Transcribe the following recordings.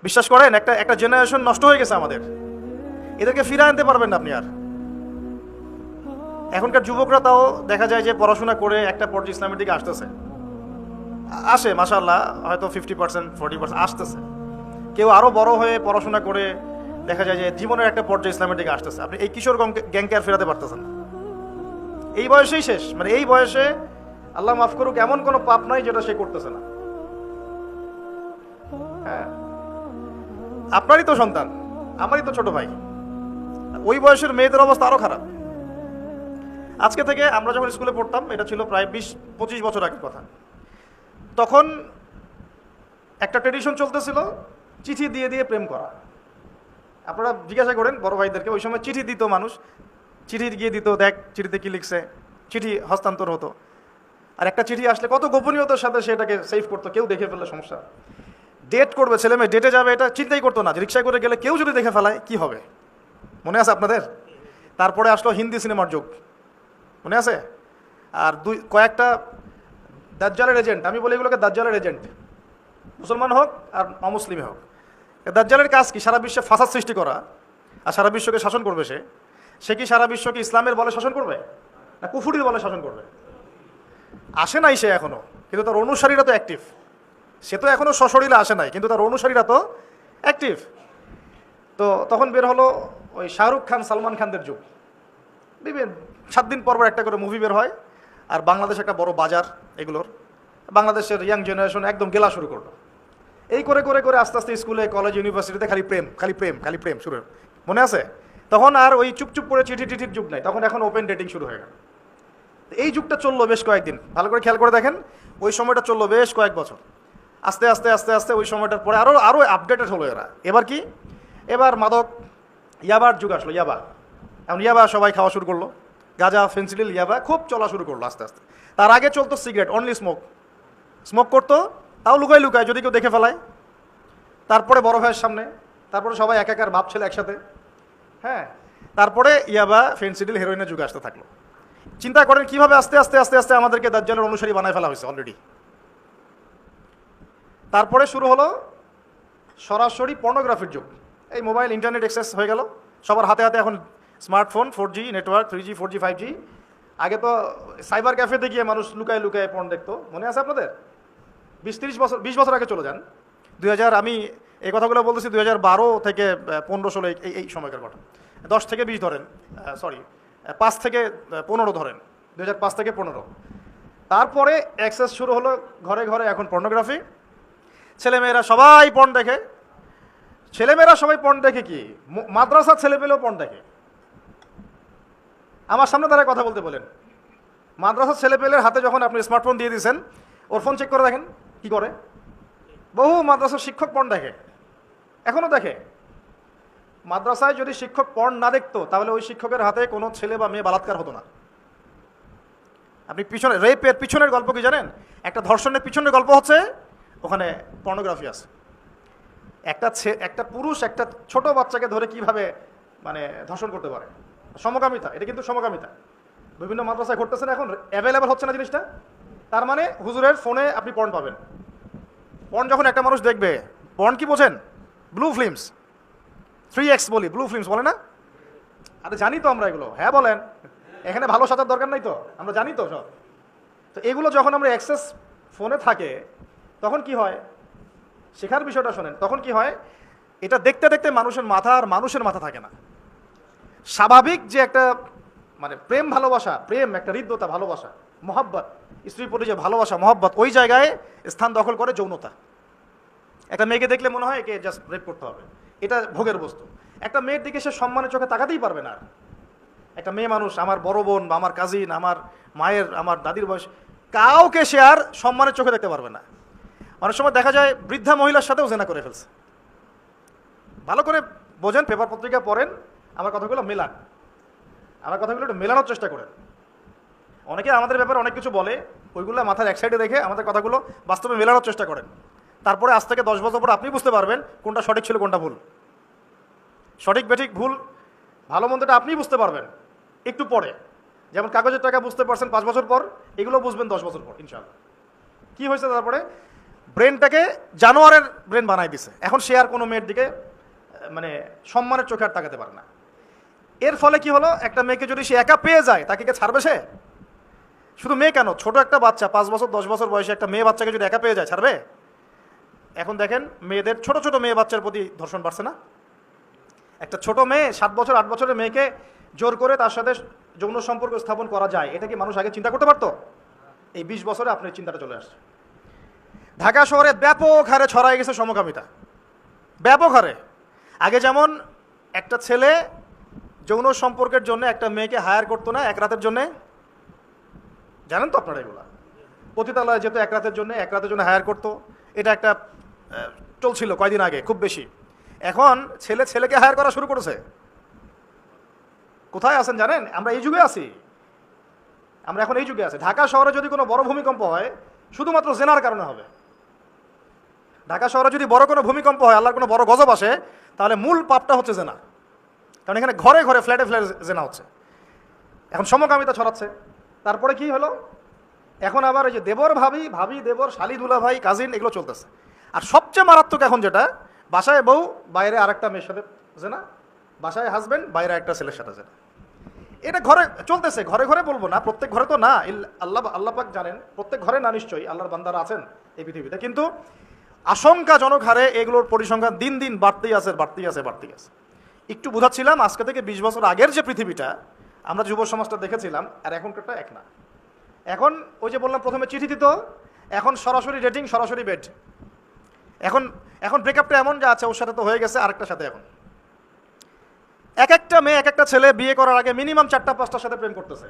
বিশ্বাস করেন, একটা একটা জেনারেশন নষ্ট হয়ে গেছে আমাদের, এদেরকে ফিরে আনতে পারবেন না আপনি আর। এখনকার যুবকরা তাও দেখা যায় যে পড়াশোনা করে একটা পর্যায়ে ইসলামের দিকে আসতেছে, আসে মাশাআল্লাহ, হয়তো 50% 40% আসতেছে। কেউ আরও বড় হয়ে পড়াশোনা করে দেখা যায় যে জীবনের একটা পর্যায়ে ইসলামের দিকে আসতেছে। আপনি এই কিশোর গ্যাংকে আর ফেরাতে পারতেছেন না, এই বয়সেই শেষ। মানে এই বয়সে আল্লাহ মাফ করুক এমন কোনো পাপ নাই যেটা সে করতেছে না। হ্যাঁ, আপনারই তো সন্তান, আমারই তো ছোট ভাই, ওই বয়সের মেয়েদের অবস্থা আরো খারাপ। আজকে থেকে আমরা যখন স্কুলে পড়তাম, এটা ছিল প্রায় 20-25 বছর আগের কথা, তখন একটা ট্রেডিশন চলতেছিল চিঠি দিয়ে দিয়ে প্রেম করা। আপনারা জিজ্ঞাসা করেন বড় ভাইদেরকে, ওই সময় চিঠি দিত মানুষ, চিঠি গিয়ে দিত, দেখ চিঠিতে কি লিখছে, চিঠি হস্তান্তর হতো। আর একটা চিঠি আসলে কত গোপনীয়তার সাথে সেটাকে সেভ করতো, কেউ দেখে ফেললে সমস্যা। ডেট করবে, ছেলে মেয়ে ডেটে যাবে, এটা চিন্তাই করতো না। রিক্সায় করে গেলে কেউ যদি দেখে ফেলায় কি হবে, মনে আছে আপনাদের? তারপরে আসলো হিন্দি সিনেমার যুগ, মনে আছে? আর কয়েকটা দাজ্জালের এজেন্ট, আমি বলি এগুলোকে দাজ্জালের এজেন্ট, মুসলমান হোক আর অমুসলিমে হোক। দাজ্জালের কাজ কি? সারা বিশ্বে ফাসাদ সৃষ্টি করা, আর সারা বিশ্বকে শাসন করবে। সে কি সারা বিশ্বকে ইসলামের বলে শাসন করবে না কুফুরির বলে শাসন করবে? আসে নাই সে এখনো, কিন্তু তার অনুসারীরা তো অ্যাক্টিভ। সে তো এখনো সশরীরে আসে নাই, কিন্তু তার অনুসারীরা তো অ্যাক্টিভ। তো তখন বের হলো ওই শাহরুখ খান সালমান খানদের যুগ। বিভিন্ন 7 দিন পর পর একটা করে মুভি বের হয়, আর বাংলাদেশ একটা বড় বাজার এগুলোর। বাংলাদেশের ইয়াং জেনারেশন একদম গেলা শুরু করলো। এই করে করে করে আস্তে আস্তে স্কুলে, কলেজ, ইউনিভার্সিটিতে খালি প্রেম, খালি প্রেম, খালি প্রেম শুরু, মনে আছে? তখন আর ওই চুপচুপ করে চিঠি টিঠির যুগ নাই, তখন এখন ওপেন ডেটিং শুরু হয়ে গেল। এই যুগটা চললো বেশ কয়েকদিন, ভালো করে খেয়াল করে দেখেন, ওই সময়টা চললো বেশ কয়েক বছর। আস্তে আস্তে আস্তে আস্তে ওই সময়টার পরে আরও আরও আপডেটেড হলো এরা। এবার কি? এবার মাদক, ইয়াবার যুগ আসলো। ইয়াবা, এখন ইয়াবা সবাই খাওয়া শুরু করলো, গাঁজা, ফেন্সিডিল, ইয়াবা খুব চলা শুরু করলো আস্তে আস্তে। তার আগে চলতো সিগারেট, অনলি স্মোক করতো, তাও লুকায় লুকায়, যদি কেউ দেখে ফেলায়। তারপরে বড় ভাইয়ের সামনে, তারপরে সবাই এক একার বাপ ছেলে একসাথে। হ্যাঁ, তারপরে ইয়াবা, ফেন্সিডিল, হেরোইনের যুগে আসতে থাকলো। চিন্তা করেন কিভাবে আস্তে আস্তে আস্তে আস্তে আমাদেরকে দাজ্জালের অনুসারী বানায় ফেলা হয়েছে অলরেডি। তারপরে শুরু হলো সরাসরি পর্নোগ্রাফির যুগ। এই মোবাইল, ইন্টারনেট অ্যাক্সেস হয়ে গেল সবার হাতে হাতে। এখন smartphone, 4G network, 3G 4G 5G। আগে তো সাইবার ক্যাফেতে গিয়ে মানুষ লুকায় লুকায় পর্ন দেখতো, মনে আছে আপনাদের? 20 বছর আগে চলে যান। 2000, আমি এই কথাগুলো বলতেছি 2012 থেকে 15-16, এই সময়কার কথা। 10 থেকে 20 ধরেন, সরি 5 থেকে 15 ধরেন, 2005 থেকে 15। তারপরে অ্যাক্সেস শুরু হলো ঘরে ঘরে। এখন পর্নোগ্রাফি, ছেলেমেয়েরা সবাই পর্ন দেখে। ছেলেমেয়েরা সবাই পর্ন দেখে কি, মাদ্রাসার ছেলেমেয়েরাও পর্ন দেখে। আমার সামনে তারা কথা বলতে বলেন, মাদ্রাসার ছেলেপেলের হাতে যখন আপনি স্মার্টফোন দিয়ে দিয়েছেন, ওর ফোন চেক করে দেখেন কি করে। বহু মাদ্রাসার শিক্ষক পর্ন দেখে, এখনো দেখে। মাদ্রাসায় যদি শিক্ষক পর্ন না দেখতো, তাহলে ওই শিক্ষকের হাতে কোনো ছেলে বা মেয়ে বালাৎকার হতো না। আপনি পিছনে, রেপের পিছনের গল্প কি জানেন? একটা ধর্ষণের পিছনের গল্প হচ্ছে ওখানে পর্নোগ্রাফি আছে। একটা পুরুষ একটা ছোট বাচ্চাকে ধরে কিভাবে মানে ধর্ষণ করতে পারে, সমকামিতা। এটা কিন্তু সমকামিতা বিভিন্ন মাদ্রাসায় ঘটতেছে না, এখন অ্যাভেলেবেল হচ্ছে না জিনিসটা। তার মানে হুজুরের ফোনে আপনি পর্ন পাবেন। পর্ন যখন একটা মানুষ দেখবে, পর্ন কি বোঝেন? ব্লু ফিল্মস, 3X বলি, ব্লু ফিল্মস বলে না? আরে জানি তো আমরা এগুলো। হ্যাঁ বলেন, এখানে ভালো সাজার দরকার নাই তো, আমরা জানি তো সব। তো এগুলো যখন আমরা অ্যাক্সেস ফোনে থাকে, তখন কি হয়? শেখার বিষয়টা শোনেন। তখন কি হয়? এটা দেখতে দেখতে মানুষের মাথা আর মানুষের মাথা থাকে না। স্বাভাবিক যে একটা মানে প্রেম ভালোবাসা, প্রেম একটা হৃদ্যতা, ভালোবাসা, মহব্বত, স্ত্রীর প্রতি যে ভালোবাসা মহব্বত, ওই জায়গায় স্থান দখল করে যৌনতা। একটা মেয়েকে দেখলে মনে হয় একে জাস্ট রেপ করতে হবে, এটা ভোগের বস্তু। একটা মেয়ের দিকে সে সম্মানের চোখে তাকাতেই পারবে না। একটা মেয়ে মানুষ, আমার বড় বোন বা আমার কাজিন, আমার মায়ের, আমার দাদির বয়স, কাউকে সে আর সম্মানের চোখে দেখতে পারবে না। অনেক সময় দেখা যায় বৃদ্ধা মহিলার সাথেও জেনা করে ফেলছে। ভালো করে বোঝেন, পেপার পত্রিকা পড়েন, আমার কথাগুলো মেলান, আমার কথাগুলো একটু মেলানোর চেষ্টা করেন। অনেকে আমাদের ব্যাপারে অনেক কিছু বলে, ওইগুলো মাথার এক সাইডে রেখে আমাদের কথাগুলো বাস্তবে মেলানোর চেষ্টা করেন। তারপরে আজ থেকে 10 বছর পর আপনি বুঝতে পারবেন কোনটা সঠিক ছিল, কোনটা ভুল। সঠিক বেঠিক ভুল ভালো মন্দটা আপনিই বুঝতে পারবেন একটু পরে। যেমন কাগজের টাকা বুঝতে পারছেন 5 বছর পর, এগুলো বুঝবেন 10 বছর পর ইনশাআল্লাহ। কি হয়েছে তারপরে? ব্রেনটাকে জানোয়ারের ব্রেন বানাই দিছে। এখন সে আর কোনো মেয়ের দিকে মানে সম্মানের চোখে আর তাকাতে পারে না। এর ফলে কি হলো, একটা মেয়েকে যদি সে একা পেয়ে যায় তাকে কে ছাড়বে সে? শুধু মেয়ে কেন, ছোট একটা বাচ্চা 5 বছর 10 বছর বয়সে একটা মেয়ে বাচ্চাকে যদি একা পেয়ে যায় ছাড়বে? এখন দেখেন মেয়েদের, ছোট ছোট মেয়ে বাচ্চার প্রতি ধর্ষণ বাড়ছে না? একটা ছোট মেয়ে 7 বছর 8 বছরের মেয়েকে জোর করে তার সাথে যৌন সম্পর্ক স্থাপন করা যায়, এটা কি মানুষ আগে চিন্তা করতে পারতো? এই 20 বছরে আপনার চিন্তাটা চলে আসছে। ঢাকা শহরে ব্যাপক হারে ছড়াই গেছে সমকামিতা, ব্যাপক হারে। আগে যেমন একটা ছেলে যৌন সম্পর্কের জন্য একটা মেয়েকে হায়ার করতো না এক রাতের জন্যে, জানেন তো আপনারা এগুলা, পতিতালয়ে যেত এক রাতের জন্য হায়ার করতো, এটা একটা চলছিল কয়দিন আগে খুব বেশি। এখন ছেলে ছেলেকে হায়ার করা শুরু করেছে। কোথায় আছেন জানেন? আমরা এই যুগে আছি, আমরা এখন এই যুগে আছি। ঢাকা শহরে যদি কোনো বড় ভূমিকম্প হয় শুধুমাত্র জেনার কারণে হবে। ঢাকা শহরে যদি বড় কোনো ভূমিকম্প হয়, আল্লাহর কোনো বড় গজব আসে, তাহলে মূল পাপটা হচ্ছে জেনা। কারণ এখানে ঘরে ঘরে ফ্ল্যাটে ফ্ল্যাটে জেনা হচ্ছে। এখন সমকামিতা ছড়াচ্ছে। তারপরে কি হলো, এখন আবার এই যে দেবর ভাবি, ভাবি দেবর, শালি দুলা ভাই, কাজিন, এগুলো চলতেছে। আর সবচেয়ে মারাত্মক এখন যেটা, বাসায় বউ বাইরে আরেকটা মেয়ের সাথে জেনা, বাসায় হাজবেন্ড বাইরে একটা ছেলের সাথে জেনা। এটা ঘরে চলতেছে, ঘরে ঘরে বলবো না, প্রত্যেক ঘরে তো না, আল্লাহ পাক জানেন প্রত্যেক ঘরে না নিশ্চয়ই, আল্লাহর বান্দারা আছেন এই পৃথিবীতে, কিন্তু আশঙ্কাজনক হারে এগুলোর পরিসংখ্যান দিন দিন বাড়তেই আছে। একটু বোঝাচ্ছিলাম, আজকে থেকে 20 বছর আগের যে পৃথিবীটা আমরা যুব সমাজটা দেখেছিলাম আর এখনকারটা এক না। এখন ওই যে বললাম প্রথমে চিঠি দিত, এখন সরাসরি রেটিং, সরাসরি বেড। এখন ব্রেকআপটা এমন যে আচ্ছা ওর সাথে তো হয়ে গেছে, আরেকটার সাথে। এখন এক একটা মেয়ে এক একটা ছেলে বিয়ে করার আগে মিনিমাম 4টা-5টার সাথে প্রেম করতেছে,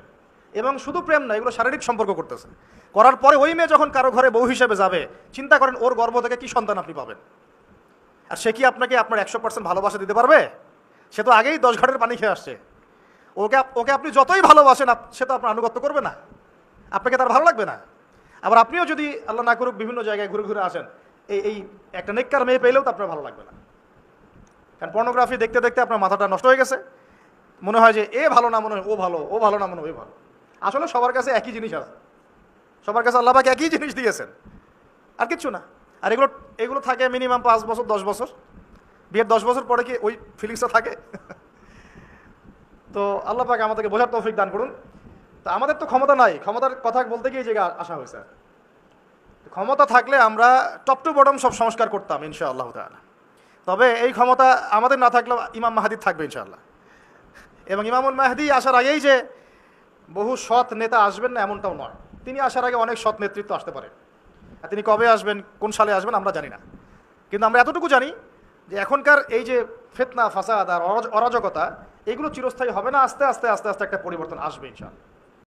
এবং শুধু প্রেম না, এগুলো শারীরিক সম্পর্ক করতেছে। করার পরে ওই মেয়ে যখন কারো ঘরে বউ হিসেবে যাবে, চিন্তা করেন ওর গর্ভ থেকে কি সন্তান আপনি পাবেন। আর সে কি আপনাকে আপনার 100% ভালোবাসা দিতে পারবে? সে তো আগেই 10 ঘাটের পানি খেয়ে আসছে। ওকে আপনি যতই ভালোবাসেন, সে তো আপনার আনুগত্য করবে না, আপনাকে তার ভালো লাগবে না। আবার আপনিও যদি আল্লাহ না করুক বিভিন্ন জায়গায় ঘুরে ঘুরে আসেন, এই একটা নেককার মেয়ে পেলেও তো আপনার ভালো লাগবে না। কারণ পর্নোগ্রাফি দেখতে দেখতে আপনার মাথাটা নষ্ট হয়ে গেছে। মনে হয় যে এ ভালো না, মনে হয় ও ভালো, ও ভালো না, মনে হয় ভালো। আসলে সবার কাছে একই জিনিস আছে, সবার কাছে আল্লাহ পাক একই জিনিস দিয়েছেন, আর কিচ্ছু না। আর এগুলো থাকে মিনিমাম 5 বছর 10 বছর। বিয়ের 10 বছর পরে কি ওই ফিলিংসটা থাকে? তো আল্লাহ পাক আমাদেরকে বোঝার তৌফিক দান করুন। তো আমাদের তো ক্ষমতা নাই, ক্ষমতার কথা বলতে গিয়ে এই জায়গায় আসা হয়েছে। ক্ষমতা থাকলে আমরা টপ টু বটম সব সংস্কার করতাম ইনশাআল্লাহ তাআলা। তবে এই ক্ষমতা আমাদের না থাকলেও ইমাম মাহদী থাকবে ইনশাআল্লাহ। এবং ইমামুল মাহদী আসার আগেই যে বহু সৎ নেতা আসবেন না এমনটাও নয়, তিনি আসার আগে অনেক সৎ নেতৃত্ব আসতে পারে। আর তিনি কবে আসবেন, কোন সালে আসবেন আমরা জানি না, কিন্তু আমরা এতটুকু জানি যে এখনকার এই যে ফিতনা, ফাসাদ আর অরাজকতা, এগুলো চিরস্থায়ী হবে না, আস্তে আস্তে আস্তে আস্তে একটা পরিবর্তন আসবে ইনশাআল্লাহ।